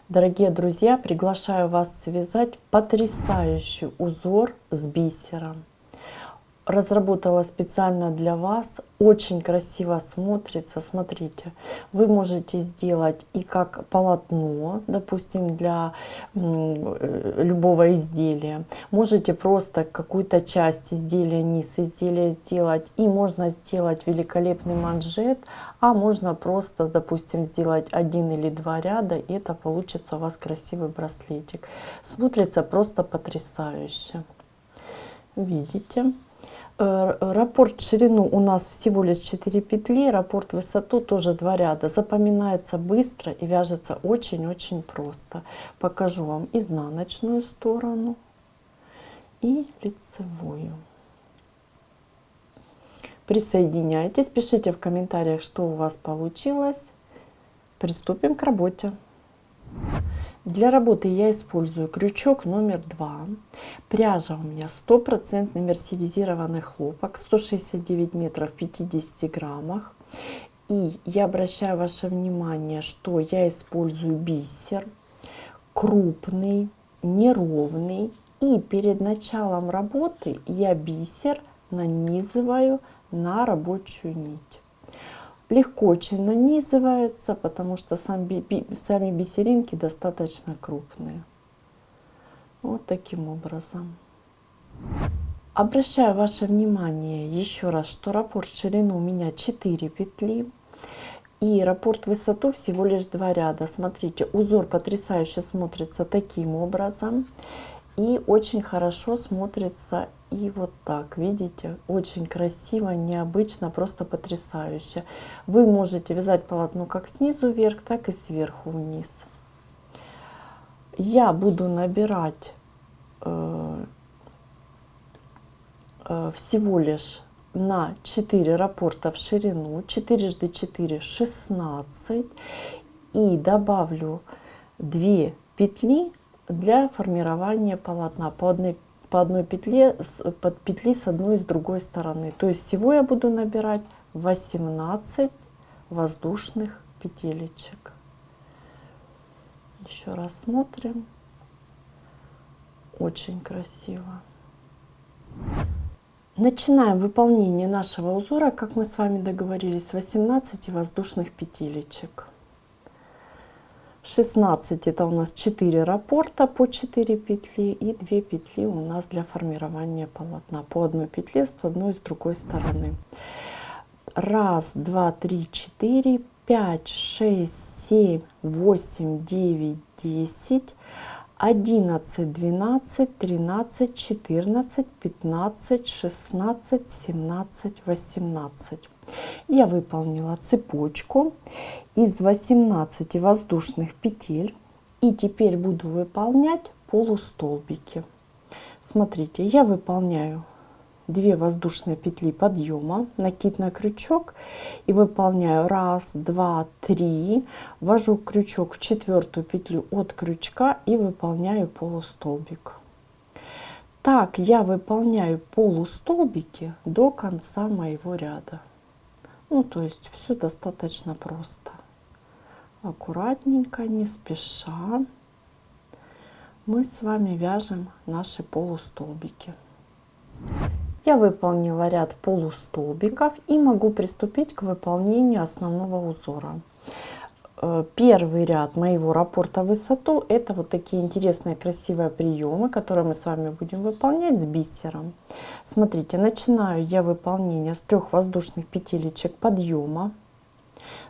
Дорогие друзья, приглашаю вас связать потрясающий узор с бисером. Разработала специально для вас, очень красиво смотрится. Смотрите, вы можете сделать и как полотно, допустим, для любого изделия. Можете просто какую-то часть изделия, низ изделия сделать. И можно сделать великолепный манжет, а можно просто, допустим, сделать 1 или 2 ряда, и это получится у вас красивый браслетик. Смотрится просто потрясающе. Видите? Раппорт в ширину у нас всего лишь 4 петли, раппорт в высоту тоже 2 ряда. Запоминается быстро и вяжется очень-очень просто. Покажу вам изнаночную сторону и лицевую. Присоединяйтесь, пишите в комментариях, что у вас получилось. Приступим к работе. Для работы я использую крючок номер 2. Пряжа у меня 100% мерсеризированный хлопок, 169 метров в 50 граммах. И я обращаю ваше внимание, что я использую бисер крупный, неровный. И перед началом работы я бисер нанизываю на рабочую нить. Легко очень нанизывается, потому что сами бисеринки достаточно крупные. Вот таким образом. Обращаю ваше внимание еще раз, что раппорт в ширину у меня 4 петли. И раппорт в высоту всего лишь 2 ряда. Смотрите, узор потрясающе смотрится таким образом. И очень хорошо смотрится и вот так, видите, очень красиво, необычно, просто потрясающе. Вы можете вязать полотно как снизу вверх, так и сверху вниз. Я буду набирать всего лишь на 4 раппорта в ширину, 4 × 4 16, и добавлю 2 петли для формирования полотна по одной петле, под петли с одной и с другой стороны. То есть всего я буду набирать 18 воздушных петелечек. Еще раз смотрим. Очень красиво. Начинаем выполнение нашего узора, как мы с вами договорились, с 18 воздушных петелечек. 16 это у нас 4 раппорта по 4 петли и 2 петли у нас для формирования полотна по одной петле с одной и с другой стороны. 1, 2, 3, 4, 5, 6, 7, 8, 9, 10, 11, 12, 13, 14, 15, 16, 17, 18. Я выполнила цепочку из 18 воздушных петель, и теперь буду выполнять полустолбики. Смотрите, я выполняю 2 воздушные петли подъема, накид на крючок, и выполняю 1, 2, 3, ввожу крючок в 4-ю петлю от крючка и выполняю полустолбик. Так я выполняю полустолбики до конца моего ряда. Ну, то есть все достаточно просто. Аккуратненько, не спеша мы с вами вяжем наши полустолбики. Я выполнила ряд полустолбиков и могу приступить к выполнению основного узора. Первый ряд моего раппорта в высоту — это вот такие интересные красивые приемы, которые мы с вами будем выполнять с бисером. Смотрите, начинаю я выполнение с 3 воздушных петелечек подъема.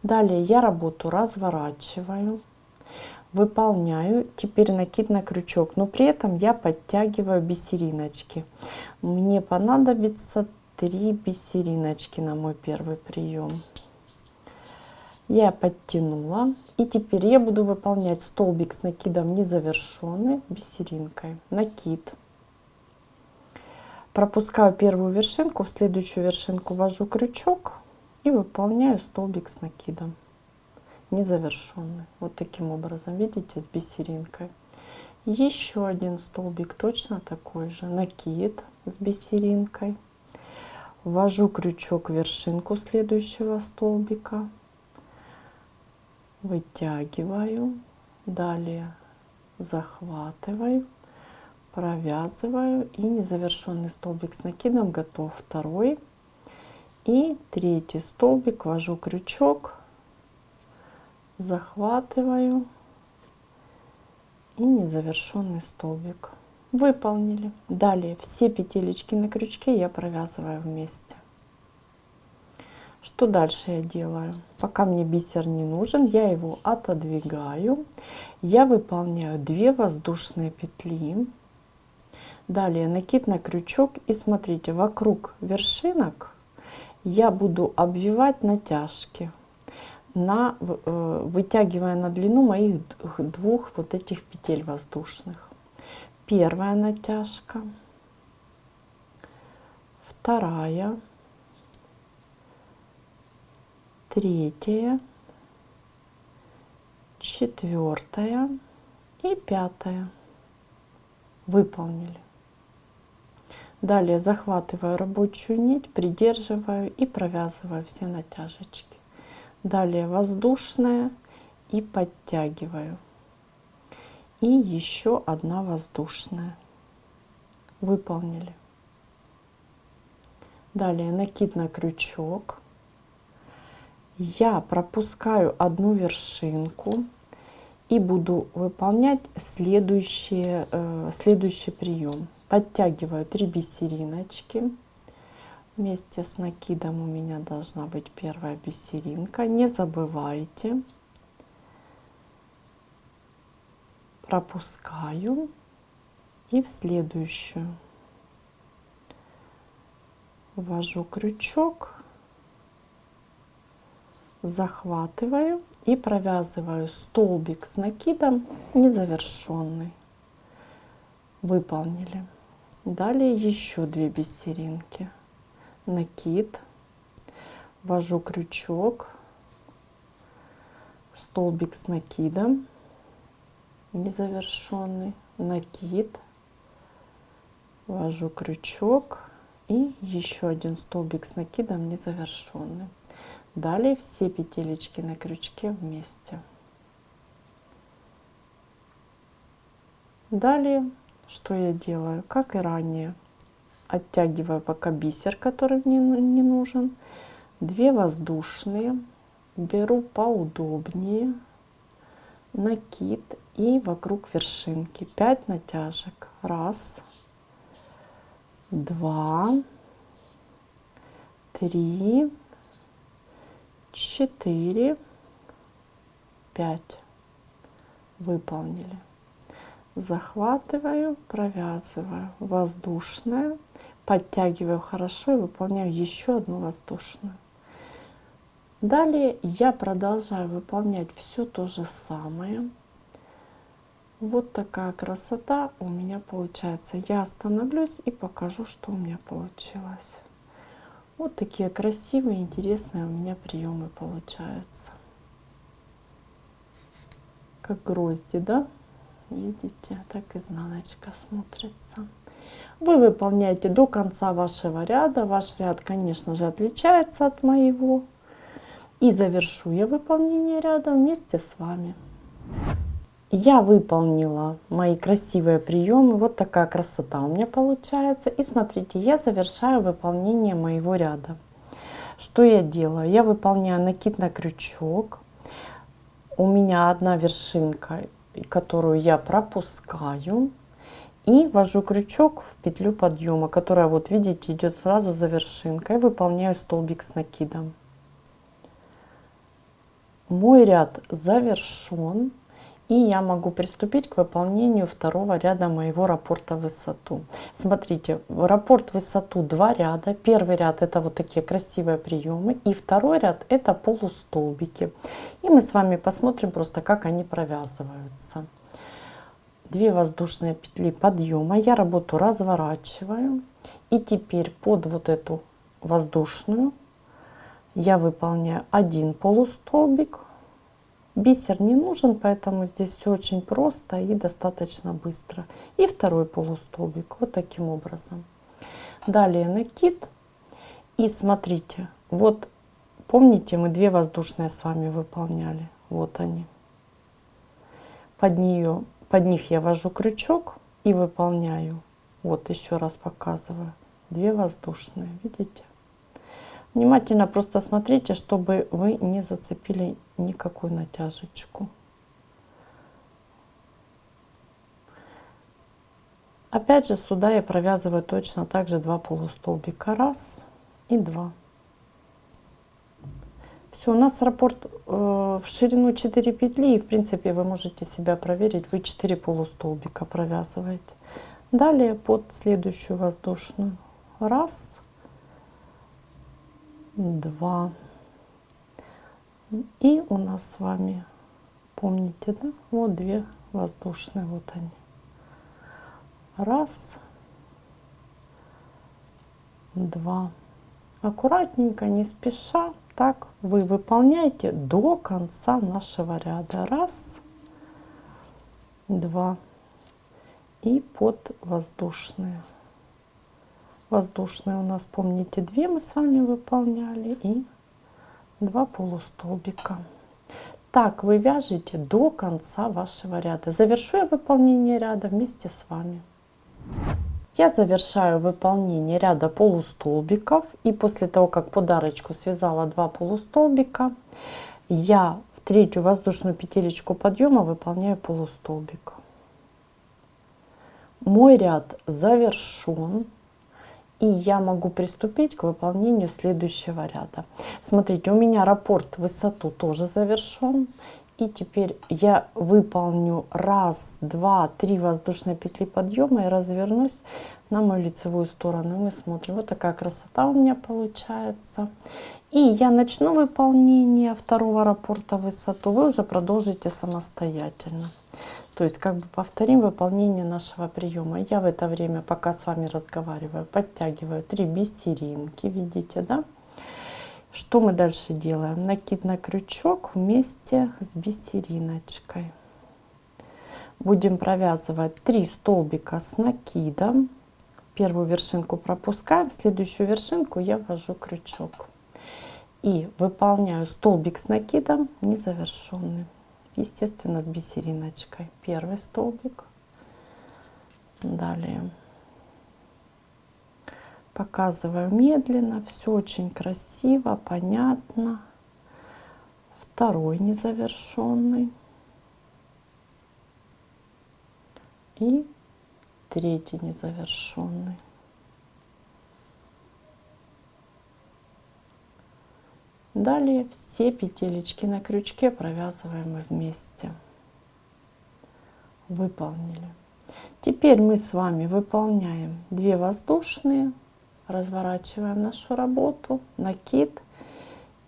Далее я работу разворачиваю, выполняю, теперь накид на крючок, но при этом я подтягиваю бисериночки. Мне понадобится 3 бисериночки на мой первый прием. Я подтянула, и теперь я буду выполнять столбик с накидом незавершенный с бисеринкой. Накид. Пропускаю первую вершинку, в следующую вершинку ввожу крючок и выполняю столбик с накидом незавершенный. Вот таким образом, видите, с бисеринкой. Еще один столбик точно такой же, накид с бисеринкой. Ввожу крючок в вершинку следующего столбика, вытягиваю далее захватываю, провязываю, и незавершенный столбик с накидом готов. Второй и третий столбик, вяжу крючок, захватываю и незавершенный столбик. Выполнили. Далее все петелечки на крючке я провязываю вместе. Что дальше я делаю? Пока мне бисер не нужен, я его отодвигаю. Я выполняю 2 воздушные петли. Далее накид на крючок, и смотрите, вокруг вершинок я буду обвивать натяжки, вытягивая на длину моих 2 вот этих петель воздушных. Первая натяжка, вторая, третья, четвертая и пятая. Выполнили. Далее захватываю рабочую нить, придерживаю и провязываю все натяжечки. Далее воздушная и подтягиваю. И еще одна воздушная. Выполнили. Далее накид на крючок. Я пропускаю одну вершинку и буду выполнять следующий прием. Подтягиваю 3 бисериночки. Вместе с накидом у меня должна быть первая бисеринка. Не забывайте. Пропускаю и в следующую ввожу крючок, захватываю и провязываю столбик с накидом незавершенный. Выполнили. Далее еще 2 бисеринки, накид, ввожу крючок, столбик с накидом незавершенный, накид, ввожу крючок и еще один столбик с накидом незавершенный. Далее все петелечки на крючке вместе. Далее что я делаю? Как и ранее, оттягиваю пока бисер, который мне не нужен, 2 воздушные, беру поудобнее, накид и вокруг вершинки 5 натяжек. 1, 2, 3, 4, 5. Выполнили. Захватываю, провязываю воздушная, подтягиваю хорошо и выполняю еще одну воздушную. Далее я продолжаю выполнять все то же самое. Вот такая красота у меня получается. Я остановлюсь и покажу, что у меня получилось. Вот такие красивые, интересные у меня приемы получаются. Как грозди, да? Видите, так изнаночка смотрится. Вы выполняете до конца вашего ряда. Ваш ряд, конечно же, отличается от моего. И завершу я выполнение ряда вместе с вами. Я выполнила мои красивые приемы. Вот такая красота у меня получается. И смотрите, я завершаю выполнение моего ряда. Что я делаю? Я выполняю накид на крючок. У меня одна вершинка, которую я пропускаю, и ввожу крючок в петлю подъема, которая, вот видите, идет сразу за вершинкой. Выполняю столбик с накидом. Мой ряд завершен, и я могу приступить к выполнению второго ряда моего раппорта в высоту. Смотрите, раппорт в высоту 2 ряда. Первый ряд это вот такие красивые приемы, и второй ряд это полустолбики. И мы с вами посмотрим просто, как они провязываются. 2 воздушные петли подъема, я работу разворачиваю, и теперь под вот эту воздушную я выполняю 1 полустолбик. Бисер не нужен, поэтому здесь все очень просто и достаточно быстро. И второй полустолбик, вот таким образом. Далее накид, и смотрите, вот помните, мы 2 воздушные с вами выполняли, вот они. под них я ввожу крючок и выполняю. Вот еще раз показываю. 2 воздушные, видите? Внимательно просто смотрите, чтобы вы не зацепили никакую натяжечку. Опять же сюда я провязываю точно так же 2 полустолбика. 1 и 2. Все, у нас раппорт в ширину 4 петли, и в принципе вы можете себя проверить, вы 4 полустолбика провязываете. Далее под следующую воздушную. 1, 2. И у нас с вами, помните, да? Вот 2 воздушные, вот они. 1, 2. Аккуратненько, не спеша, так вы выполняете до конца нашего ряда. 1, 2. И под воздушные. Воздушные у нас, помните, 2 мы с вами выполняли и 2 полустолбика. Так вы вяжете до конца вашего ряда. Завершу я выполнение ряда вместе с вами. Я завершаю выполнение ряда полустолбиков, и после того, как подарочку связала 2 полустолбика, я в 3-ю воздушную петелечку подъема выполняю полустолбик. Мой ряд завершен, и я могу приступить к выполнению следующего ряда. Смотрите, у меня раппорт в высоту тоже завершен. И теперь я выполню 1, 2, 3 воздушные петли подъема и развернусь на мою лицевую сторону. И мы смотрим, вот такая красота у меня получается. И я начну выполнение 2-го раппорта в высоту, вы уже продолжите самостоятельно. То есть как бы повторим выполнение нашего приема. Я в это время, пока с вами разговариваю, подтягиваю 3 бисеринки, видите, да? Что мы дальше делаем? Накид на крючок вместе с бисериночкой. Будем провязывать 3 столбика с накидом. Первую вершинку пропускаем, в следующую вершинку я ввожу крючок. И выполняю столбик с накидом незавершенный. Естественно, с бисериночкой. Первый столбик. Далее. Показываю медленно, все очень красиво, понятно. 2-й незавершенный. И 3-й незавершенный. Далее все петелечки на крючке провязываем мы вместе. Выполнили. Теперь мы с вами выполняем 2 воздушные. Разворачиваем нашу работу, накид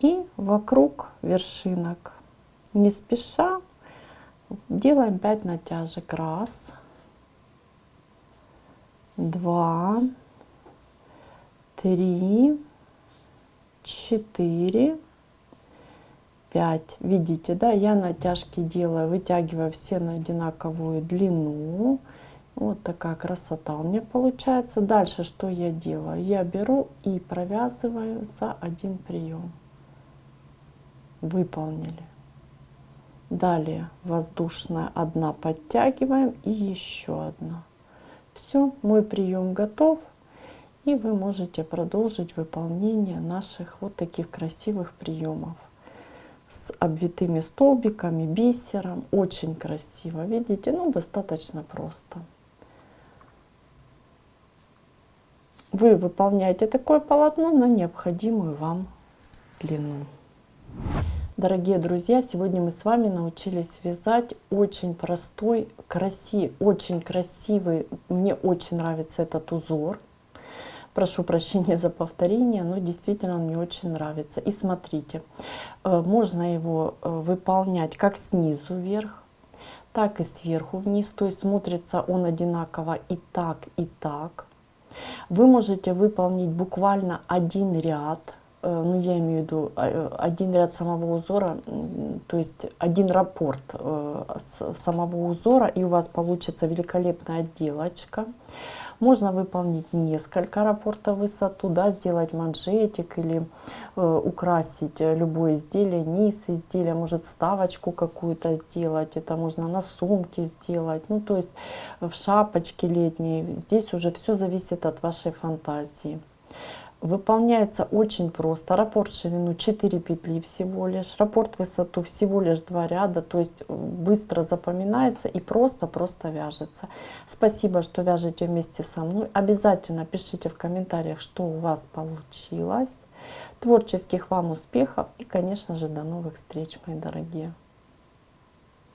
и вокруг вершинок. Не спеша делаем 5 натяжек. 1, 2, 3, 4, 5. Видите, да, я натяжки делаю, вытягиваю все на одинаковую длину. Вот такая красота у меня получается. Дальше что я делаю? Я беру и провязываю за 1 прием. Выполнили. Далее воздушная 1 подтягиваем и еще 1. Все, мой прием готов. И вы можете продолжить выполнение наших вот таких красивых приемов. С обвитыми столбиками, бисером. Очень красиво. Видите? Ну, достаточно просто. Вы выполняете такое полотно на необходимую вам длину. Дорогие друзья, сегодня мы с вами научились вязать очень простой, очень красивый. Мне очень нравится этот узор. Прошу прощения за повторение, но действительно он мне очень нравится. И смотрите, можно его выполнять как снизу вверх, так и сверху вниз. То есть смотрится он одинаково и так, и так. Вы можете выполнить буквально 1 ряд, ну я имею в виду 1 ряд самого узора, то есть 1 раппорт самого узора, и у вас получится великолепная отделочка. Можно выполнить несколько раппортов в высоту, да, сделать манжетик или украсить любое изделие, низ изделия, может вставочку какую-то сделать, это можно на сумке сделать, ну то есть в шапочке летней. Здесь уже все зависит от вашей фантазии. Выполняется очень просто. Раппорт в ширину 4 петли всего лишь, раппорт в высоту всего лишь 2 ряда, то есть быстро запоминается и просто вяжется. Спасибо, что вяжете вместе со мной. Обязательно пишите в комментариях, что у вас получилось. Творческих вам успехов и, конечно же, до новых встреч, мои дорогие.